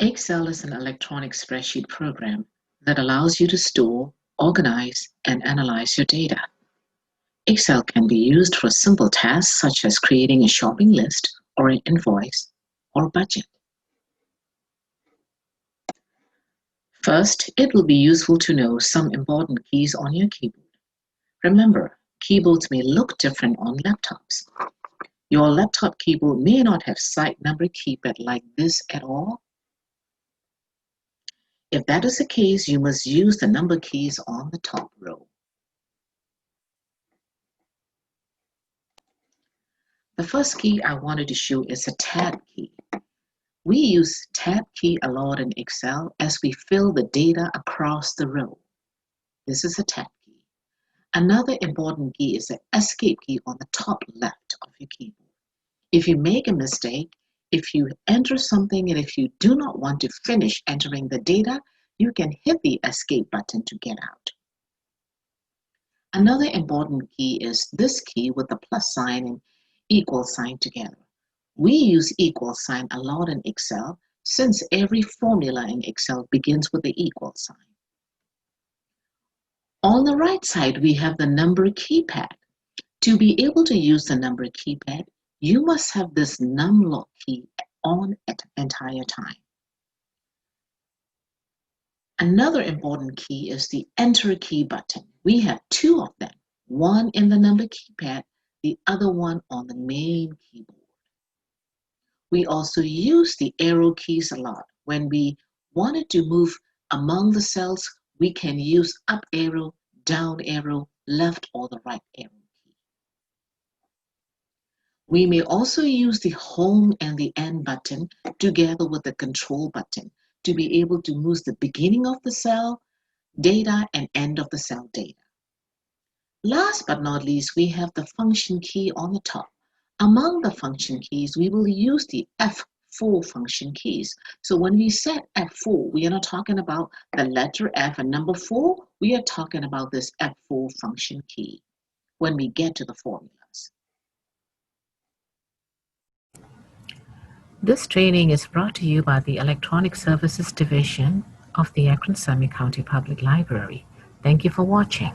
Excel is an electronic spreadsheet program that allows you to store, organize, and analyze your data. Excel can be used for simple tasks such as creating a shopping list or an invoice or budget. First, it will be useful to know some important keys on your keyboard. Remember, keyboards may look different on laptops. Your laptop keyboard may not have side number keypad like this at all. If that is the case, you must use the number keys on the top row. The first key I wanted to show is a tab key. We use tab key a lot in Excel as we fill the data across the row. This is a tab key. Another important key is the escape key on the top left of your keyboard. If you make a mistake, if you enter something and if you do not want to finish entering the data, you can hit the escape button to get out. Another important key is this key with the plus sign and equal sign together. We use equal sign a lot in Excel since every formula in Excel begins with the equal sign. On the right side, we have the number keypad. To be able to use the number keypad, you must have this numlock key on at the entire time. Another important key is the enter key button. We have two of them, one in the number keypad, the other one on the main keyboard. We also use the arrow keys a lot. When we wanted to move among the cells, we can use up arrow, down arrow, left or the right arrow key. We may also use the home and the end button together with the control button to be able to move the beginning of the cell data and end of the cell data. Last but not least, we have the function key on the top. Among the function keys, we will use the F4 function keys. So when we set F4, we are not talking about the letter F and number 4, we are talking about this F4 function key when we get to the formulas. This training is brought to you by the Electronic Services Division of the Akron Summit County Public Library. Thank you for watching.